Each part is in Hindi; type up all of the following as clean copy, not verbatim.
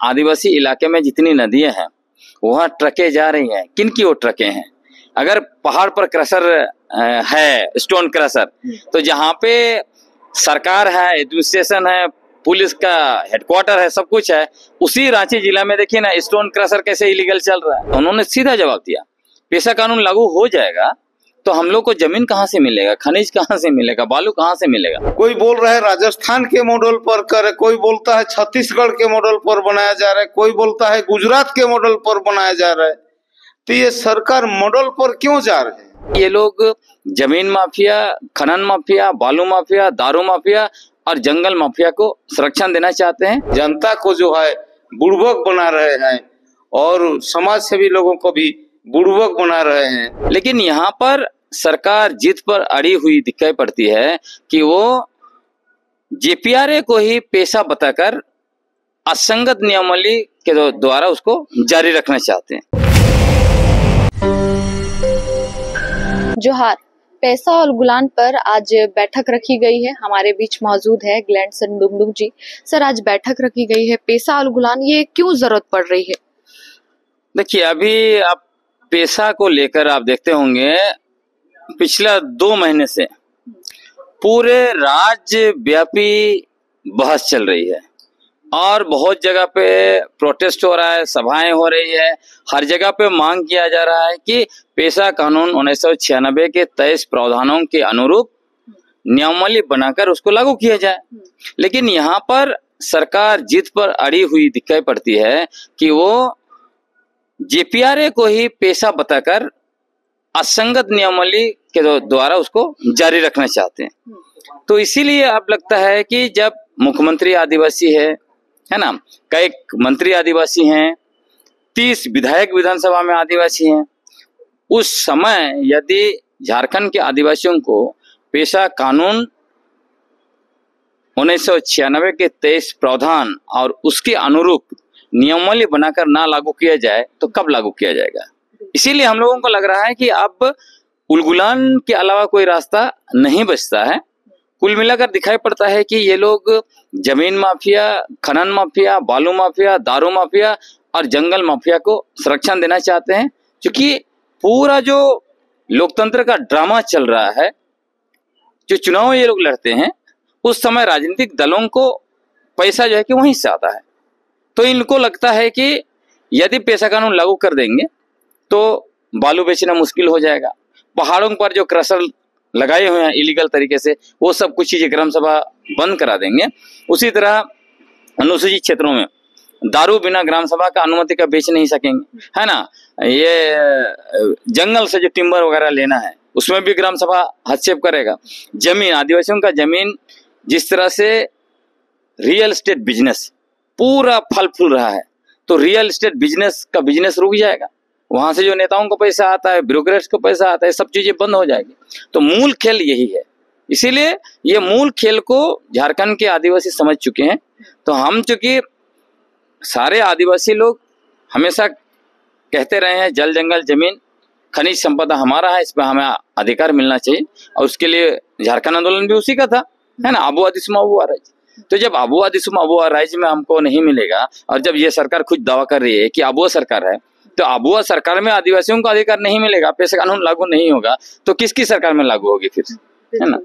आदिवासी इलाके में जितनी नदियां हैं वहाँ ट्रकें जा रही हैं। किन की वो ट्रकें हैं? अगर पहाड़ पर क्रशर है, स्टोन क्रशर, तो जहाँ पे सरकार है, एडमिनिस्ट्रेशन है, पुलिस का हेडक्वार्टर है, सब कुछ है, उसी रांची जिला में देखिए ना स्टोन क्रशर कैसे इलीगल चल रहा है। उन्होंने सीधा जवाब दिया, पेशा कानून लागू हो जाएगा तो हम लोग को जमीन कहाँ से मिलेगा, खनिज कहाँ से मिलेगा, बालू कहाँ से मिलेगा। कोई बोल रहा है राजस्थान के मॉडल पर करे, कोई बोलता है छत्तीसगढ़ के मॉडल पर बनाया जा रहा है, कोई बोलता है गुजरात के मॉडल पर बनाया जा रहा है। तो ये सरकार मॉडल पर क्यों जा रहे हैं? ये लोग जमीन माफिया, खनन माफिया, बालू माफिया, दारू माफिया और जंगल माफिया को संरक्षण देना चाहते हैं। जनता को जो है बुड़बक बना रहे हैं और समाज सेवी लोगों को भी बुड़बक बना रहे हैं। लेकिन यहाँ पर सरकार जिद पर अड़ी हुई दिखाई पड़ती है कि वो जेपीआरए को ही पेशा बताकर असंगत नियमावली के द्वारा उसको जारी रखना चाहते हैं। जोहार। पेशा और गुलान पर आज बैठक रखी गई है। हमारे बीच मौजूद है ग्लैंडसन डुगडुग जी। सर, आज बैठक रखी गई है, पेशा और गुलान ये क्यों जरूरत पड़ रही है? देखिए, अभी आप पेशा को लेकर आप देखते होंगे पिछला 2 महीने से पूरे राज्य व्यापी बहस चल रही है और बहुत जगह पे प्रोटेस्ट हो रहा है, सभाएं हो रही है, हर जगह पे मांग किया जा रहा है कि पेशा कानून 1996 के 23 प्रावधानों के अनुरूप नियमावली बनाकर उसको लागू किया जाए। लेकिन यहाँ पर सरकार जिद पर अड़ी हुई दिखाई पड़ती है कि वो जेपीआरए को ही पेशा बताकर असंगत नियमावली के द्वारा उसको जारी रखना चाहते हैं। तो इसीलिए अब लगता है कि जब मुख्यमंत्री आदिवासी है ना, कई मंत्री आदिवासी हैं, 30 विधायक विधानसभा में आदिवासी हैं, उस समय यदि झारखंड के आदिवासियों को पेशा कानून 1996 के 23 प्रावधान और उसके अनुरूप नियमावली बनाकर ना लागू किया जाए तो कब लागू किया जाएगा। इसीलिए हम लोगों को लग रहा है कि अब उलगुलान के अलावा कोई रास्ता नहीं बचता है। कुल मिलाकर दिखाई पड़ता है कि ये लोग जमीन माफिया, खनन माफिया, बालू माफिया, दारू माफिया और जंगल माफिया को संरक्षण देना चाहते हैं, क्योंकि पूरा जो लोकतंत्र का ड्रामा चल रहा है, जो चुनाव ये लोग लड़ते हैं, उस समय राजनीतिक दलों को पैसा जो है कि वहीं से आता है। तो इनको लगता है कि यदि पेशा कानून लागू कर देंगे तो बालू बेचना मुश्किल हो जाएगा, पहाड़ों पर जो क्रशर लगाए हुए हैं इलीगल तरीके से वो सब कुछ चीजें ग्राम सभा बंद करा देंगे। उसी तरह अनुसूचित क्षेत्रों में दारू बिना ग्राम सभा का अनुमति का बेच नहीं सकेंगे, है ना। ये जंगल से जो टिम्बर वगैरह लेना है उसमें भी ग्राम सभा हस्तक्षेप करेगा। जमीन, आदिवासियों का जमीन, जिस तरह से रियल एस्टेट बिजनेस पूरा फल फूल रहा है, तो रियल एस्टेट बिजनेस का बिजनेस रुक जाएगा। वहां से जो नेताओं को पैसा आता है, ब्यूरोक्रेट्स को पैसा आता है, सब चीजें बंद हो जाएगी। तो मूल खेल यही है। इसीलिए ये मूल खेल को झारखंड के आदिवासी समझ चुके हैं। तो हम चूंकि सारे आदिवासी लोग हमेशा कहते रहे हैं जल जंगल जमीन खनिज संपदा हमारा है, इस पर हमें अधिकार मिलना चाहिए, और उसके लिए झारखंड आंदोलन भी उसी का था, है ना। आबू आदिसुम आबू राइज। तो जब आबू आदिसुम आबू राइज में हमको नहीं मिलेगा, और जब ये सरकार खुद दावा कर रही है कि आबुआ सरकार है, तो आबुआ सरकार में आदिवासियों को अधिकार नहीं मिलेगा, पेशा कानून लागू नहीं होगा, तो किसकी सरकार में लागू होगी फिर, है ना।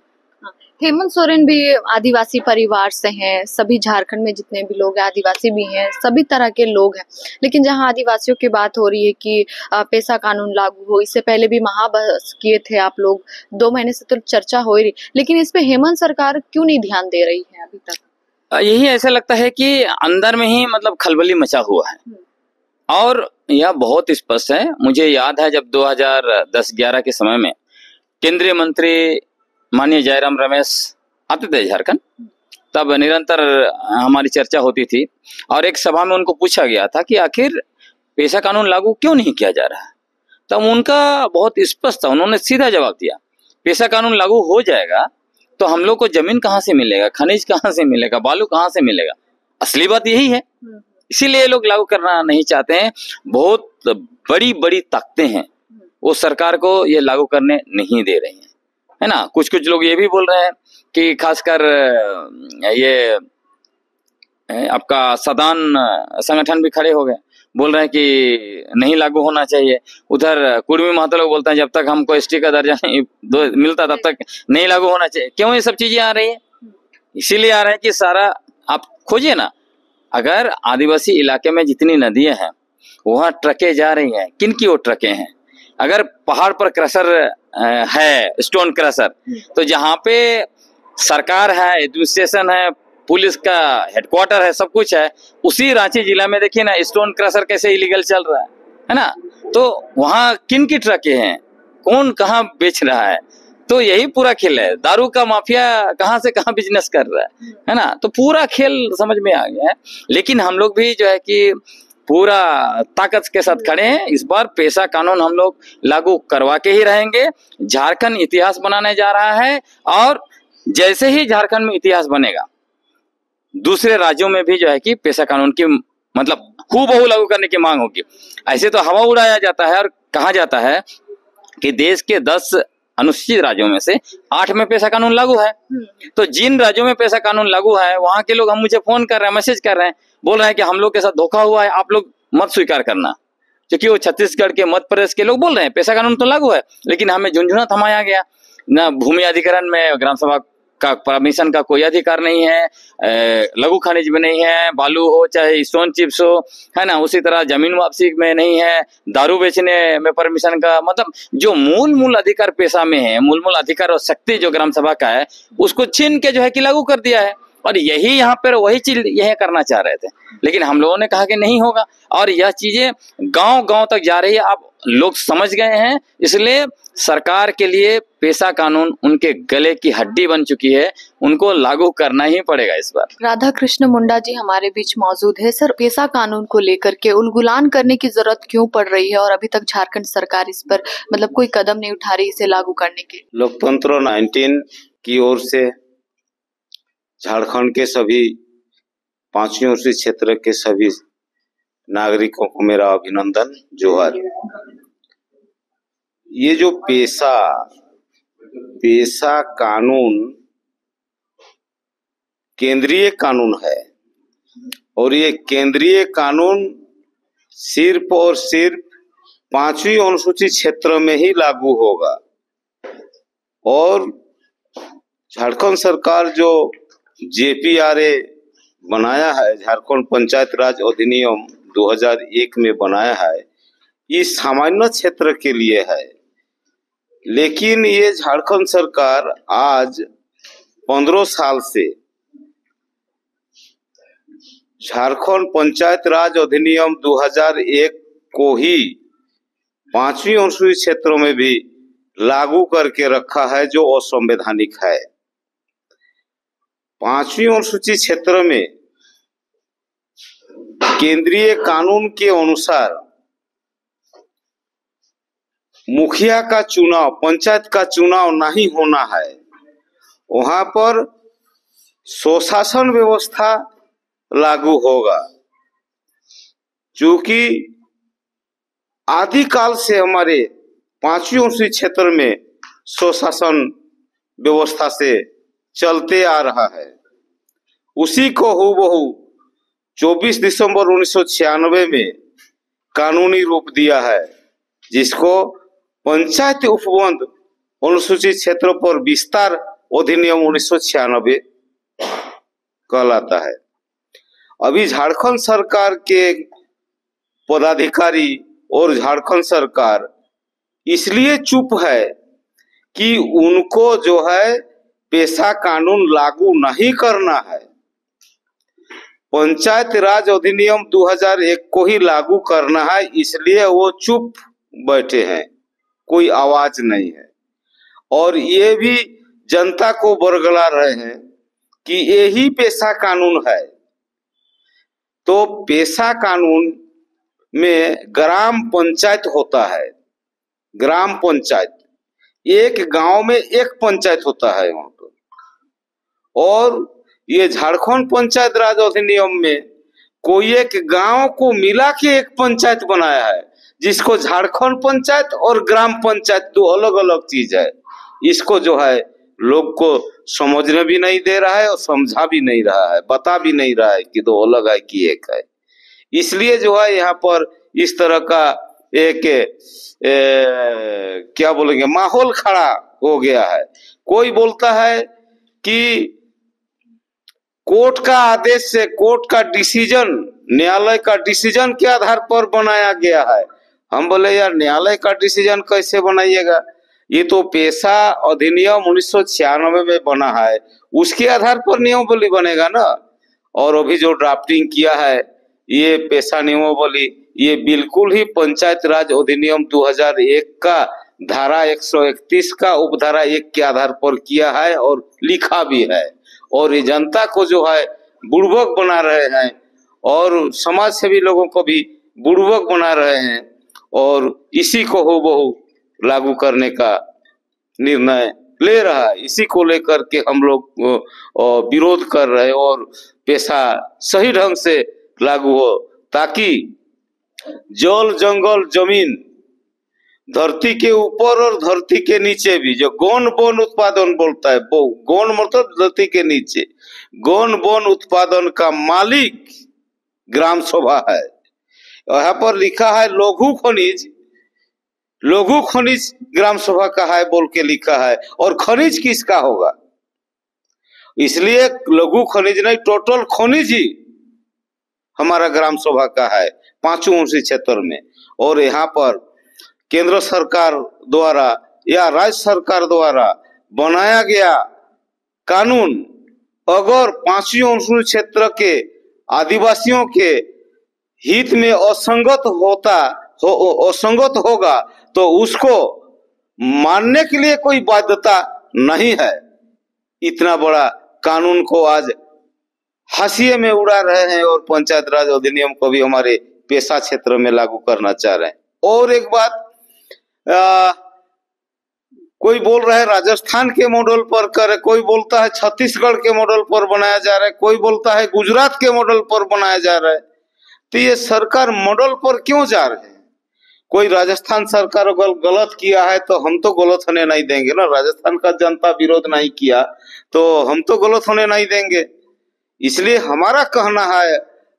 हेमंत सोरेन भी आदिवासी परिवार से हैं, सभी झारखंड में जितने भी लोग हैं आदिवासी भी हैं, सभी तरह के लोग हैं। लेकिन जहां आदिवासियों की बात हो रही है कि पेशा कानून लागू हो, इससे पहले भी महाबहस किए थे आप लोग, 2 महीने से तो चर्चा हो रही, लेकिन इस पे हेमंत सरकार क्यों नहीं ध्यान दे रही है अभी तक? यही ऐसा लगता है कि अंदर में ही मतलब खलबली मचा हुआ है, और यह बहुत स्पष्ट है। मुझे याद है जब 2010-11 के समय में केंद्रीय मंत्री माननीय जयराम रमेश आते थे झारखंड, तब निरंतर हमारी चर्चा होती थी, और एक सभा में उनको पूछा गया था कि आखिर पेशा कानून लागू क्यों नहीं किया जा रहा है। तब उनका बहुत स्पष्ट था, उन्होंने सीधा जवाब दिया, पेशा कानून लागू हो जाएगा तो हम लोग को जमीन कहाँ से मिलेगा, खनिज कहाँ से मिलेगा, बालू कहाँ से मिलेगा। असली बात यही है, इसीलिए लोग लागू करना नहीं चाहते हैं। बहुत बड़ी बड़ी ताकतें हैं, वो सरकार को ये लागू करने नहीं दे रही हैं, है ना। कुछ कुछ लोग ये भी बोल रहे हैं कि खासकर ये आपका सदान संगठन भी खड़े हो गए, बोल रहे हैं कि नहीं लागू होना चाहिए। उधर कुर्मी महतो लोग बोलते हैं जब तक हमको एसटी का दर्जा नहीं मिलता तब तक नहीं लागू होना चाहिए। क्यों ये सब चीजें आ रही है? इसीलिए आ रहा है कि सारा आप खोजिए ना, अगर आदिवासी इलाके में जितनी नदियां हैं वहां ट्रकें जा रही हैं, किन की वो ट्रकें हैं? अगर पहाड़ पर क्रशर है, स्टोन क्रशर, तो जहाँ पे सरकार है, एडमिनिस्ट्रेशन है, पुलिस का हेडक्वार्टर है, सब कुछ है, उसी रांची जिला में देखिए ना स्टोन क्रशर कैसे इलीगल चल रहा है ना? तो वहाँ किन की ट्रकें हैं, कौन कहाँ बेच रहा है? तो यही पूरा खेल है। दारू का माफिया कहाँ से कहाँ बिजनेस कर रहा है ना? तो पूरा खेल समझ में आ गया है। लेकिन हम लोग भी जो है कि पूरा ताकत के साथ खड़े हैं। इस बार पेशा कानून हम लोग लागू करवा के ही रहेंगे। झारखंड इतिहास बनाने जा रहा है और जैसे ही झारखंड में इतिहास बनेगा, दूसरे राज्यों में भी जो है कि पेशा कानून की मतलब हूबहू लागू करने की मांग होगी। ऐसे तो हवा उड़ाया जाता है और कहा जाता है कि देश के 10 अनुसूचित राज्यों में से 8 में पेशा कानून लागू है। तो जिन राज्यों में पेशा कानून लागू है वहां के लोग हम मुझे फोन कर रहे हैं, मैसेज कर रहे हैं, बोल रहे हैं कि हम लोग के साथ धोखा हुआ है, आप लोग मत स्वीकार करना। क्योंकि वो छत्तीसगढ़ के मध्य प्रदेश के लोग बोल रहे हैं पेशा कानून तो लागू है, लेकिन हमें झुंझुना थमाया गया ना। भूमि अधिग्रहण में ग्राम सभा का परमिशन का कोई अधिकार नहीं है, लघु खनिज में नहीं है, बालू हो चाहे स्टोन चिप्स हो, है ना, उसी तरह जमीन वापसी में नहीं है, दारू बेचने में परमिशन का मतलब जो मूल अधिकार पेशा में है, मूल अधिकार और शक्ति जो ग्राम सभा का है उसको छीन के जो है कि लागू कर दिया है। और यही यहाँ पर वही चीज यह करना चाह रहे थे, लेकिन हम लोगों ने कहा कि नहीं होगा। और यह चीजें गांव-गांव तक जा रही है, आप लोग समझ गए हैं। इसलिए सरकार के लिए पेशा कानून उनके गले की हड्डी बन चुकी है, उनको लागू करना ही पड़ेगा इस बार। राधा कृष्ण मुंडा जी हमारे बीच मौजूद है। सर, पेशा कानून को लेकर के उलगुलान करने की जरूरत क्यों पड़ रही है और अभी तक झारखंड सरकार इस पर मतलब कोई कदम नहीं उठा रही इसे लागू करने के? लोकतंत्र 19 की ओर से झारखंड के सभी 5वीं अनुसूचित क्षेत्र के सभी नागरिकों को मेरा अभिनंदन, जोहार। ये जो पेशा कानून केंद्रीय कानून है और ये केंद्रीय कानून सिर्फ और सिर्फ 5वीं अनुसूचित क्षेत्र में ही लागू होगा। और झारखंड सरकार जो JPRA बनाया है, झारखंड पंचायत राज अधिनियम 2001 में बनाया है, ये सामान्य क्षेत्र के लिए है। लेकिन ये झारखंड सरकार आज 15 साल से झारखंड पंचायत राज अधिनियम 2001 को ही 5वीं अनुसूचित क्षेत्रों में भी लागू करके रखा है, जो असंवैधानिक है। 5वीं अनुसूचित क्षेत्र में केंद्रीय कानून के अनुसार मुखिया का चुनाव, पंचायत का चुनाव नहीं होना है। वहां पर स्वशासन व्यवस्था लागू होगा। चूंकि आदिकाल से हमारे 5वीं अनुसूचित क्षेत्र में स्वशासन व्यवस्था से चलते आ रहा है, उसी को हूबहू 24 दिसंबर 1996 में कानूनी रूप दिया है, जिसको पंचायत उपबंध अनुसूचित क्षेत्रों पर विस्तार अधिनियम 1996 कहलाता है। अभी झारखंड सरकार के पदाधिकारी और झारखंड सरकार इसलिए चुप है कि उनको जो है पेशा कानून लागू नहीं करना है। पंचायत राज अधिनियम 2001 को ही लागू करना है, इसलिए वो चुप बैठे हैं, कोई आवाज नहीं है। और ये भी जनता को बरगला रहे हैं कि यही पेशा कानून है। तो पेशा कानून में ग्राम पंचायत होता है। ग्राम पंचायत, एक गांव में एक पंचायत होता है वहां पर। और ये झारखंड पंचायत राज अधिनियम में कोई एक गांव को मिला के एक पंचायत बनाया है, जिसको झारखंड पंचायत और ग्राम पंचायत 2 अलग अलग चीज है। इसको जो है लोग को समझने भी नहीं दे रहा है और समझा भी नहीं रहा है, बता भी नहीं रहा है कि दो अलग है कि एक है। इसलिए जो है यहाँ पर इस तरह का एक क्या बोलेंगे माहौल खड़ा हो गया है। कोई बोलता है कि कोर्ट का आदेश से, कोर्ट का डिसीजन, न्यायालय का डिसीजन के आधार पर बनाया गया है। हम बोले यार न्यायालय का डिसीजन कैसे बनाइएगा, ये तो पेशा अधिनियम 1996 में बना है, उसके आधार पर नियमावली बनेगा ना। और अभी जो ड्राफ्टिंग किया है ये पेशा नियमावली, ये बिल्कुल ही पंचायत राज अधिनियम 2001 का धारा 131 का उपधारा 1 के आधार पर किया है और लिखा भी है। और ये जनता को जो है बुड़बक बना रहे हैं और समाज सेवी लोगों को भी बुड़बक बना रहे हैं और इसी को हूबहू लागू करने का निर्णय ले रहा है। इसी को लेकर के हम लोग विरोध कर रहे हैं और पेशा सही ढंग से लागू हो, ताकि जल जंगल जमीन, धरती के ऊपर और धरती के नीचे भी जो गौण वन उत्पादन बोलता है, गौण मतलब धरती के नीचे, गौण वन उत्पादन का मालिक ग्राम सभा है। यहाँ पर लिखा है लघु खनिज, लघु खनिज ग्राम सभा का है बोल के लिखा है। और खनिज किसका होगा, इसलिए लघु खनिज नहीं, टोटल खनिज ही हमारा ग्राम सभा का है 5 क्षेत्र में। और यहाँ पर केंद्र सरकार द्वारा या राज्य सरकार द्वारा बनाया गया कानून अगर 5 क्षेत्र के आदिवासियों के हित में असंगत होगा तो उसको मानने के लिए कोई बाध्यता नहीं है। इतना बड़ा कानून को आज हाशिए में उड़ा रहे हैं और पंचायत राज अधिनियम को भी हमारे पेशा क्षेत्र में लागू करना चाह रहे हैं। और एक बात, कोई बोल रहा है राजस्थान के मॉडल पर करे, कोई बोलता है छत्तीसगढ़ के मॉडल पर बनाया जा रहा है, कोई बोलता है गुजरात के मॉडल पर बनाया जा रहा है। तो ये सरकार मॉडल पर क्यों जा रहे हैं? कोई राजस्थान सरकार अगर गलत किया है तो हम तो गलत होने नहीं देंगे ना। राजस्थान का जनता विरोध नहीं किया तो हम तो गलत होने नहीं देंगे। इसलिए हमारा कहना है,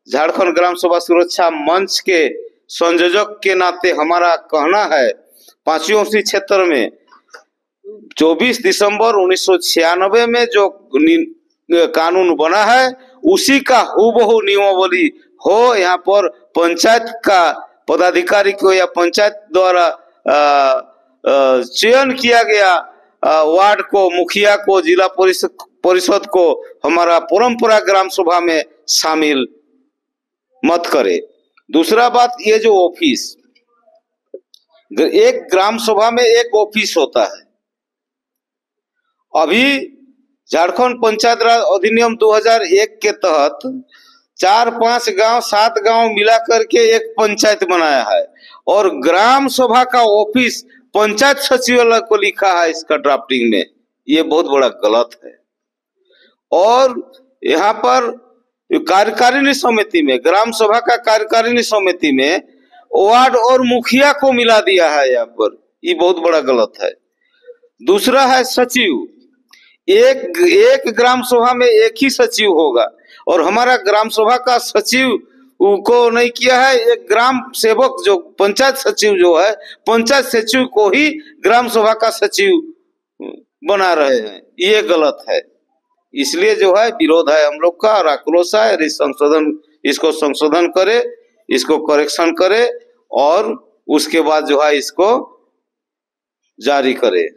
झारखंड ग्राम सभा सुरक्षा मंच के संयोजक के नाते हमारा कहना है, 5 क्षेत्र में 24 दिसंबर 1996 में जो कानून बना है उसी का हूबहू नियमावली हो। यहाँ पर पंचायत का पदाधिकारी को या पंचायत द्वारा चयन किया गया वार्ड को, मुखिया को, जिला परिषद को हमारा परंपरा ग्राम सभा में शामिल मत करे। दूसरा बात, ये जो ऑफिस, एक ग्राम सभा में एक ऑफिस होता है। अभी झारखंड पंचायत राज अधिनियम 2001 के तहत 4-5 गांव 7 गांव मिला करके एक पंचायत बनाया है और ग्राम सभा का ऑफिस पंचायत सचिवालय को लिखा है इसका ड्राफ्टिंग में। ये बहुत बड़ा गलत है। और यहाँ पर कार्यकारिणी समिति में, ग्राम सभा का कार्यकारिणी समिति में वार्ड और मुखिया को मिला दिया है यहाँ पर, ये बहुत बड़ा गलत है। दूसरा है सचिव, एक ग्राम सभा में एक ही सचिव होगा और हमारा ग्राम सभा का सचिव को नहीं किया है, एक ग्राम सेवक जो पंचायत सचिव जो है, पंचायत सचिव को ही ग्राम सभा का सचिव बना रहे हैं। ये गलत है। इसलिए जो है विरोध है हम लोग का और आक्रोश है। इसको संशोधन करे, इसको करेक्शन करे और उसके बाद जो है इसको जारी करे।